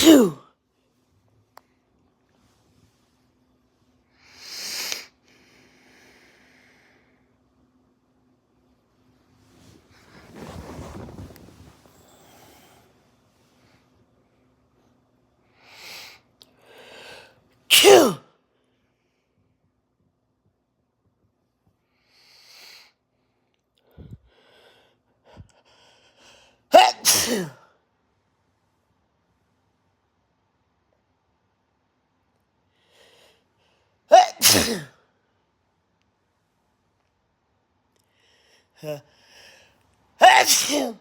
Two. Two. Two. Achoo! Achoo!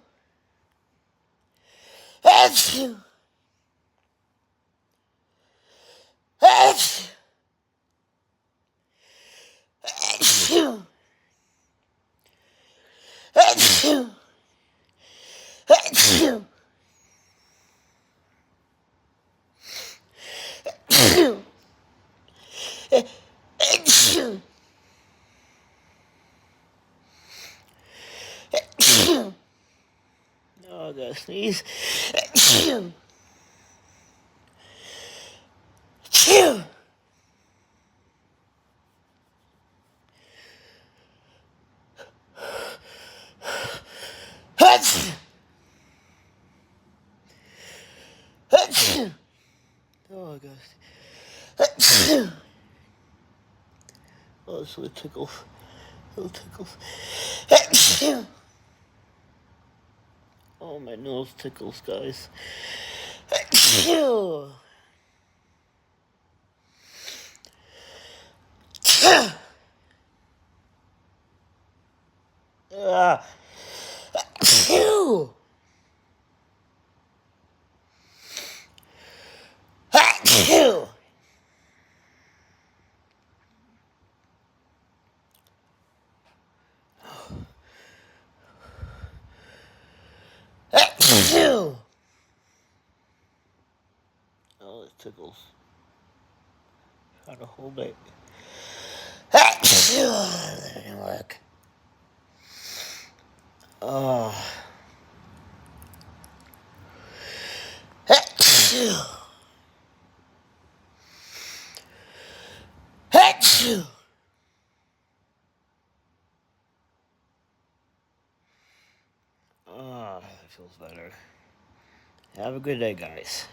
Achoo! Achoo! Achoo! Achoo! Achoo! Achoo! Achoo! Oh, I gotta sneeze. Achoo! Achoo! Achoo! Achoo! Oh, gosh. Achoo! Oh, this little tickles. Little tickles. Achoo! Oh, my nose tickles, guys. Achoo! Ah! Achoo! Achoo! Achoo! Oh, it tickles. Trying to hold it. Achoo! That didn't work. Oh. Achoo! Achoo! Oh, that feels better. Have a good day, guys.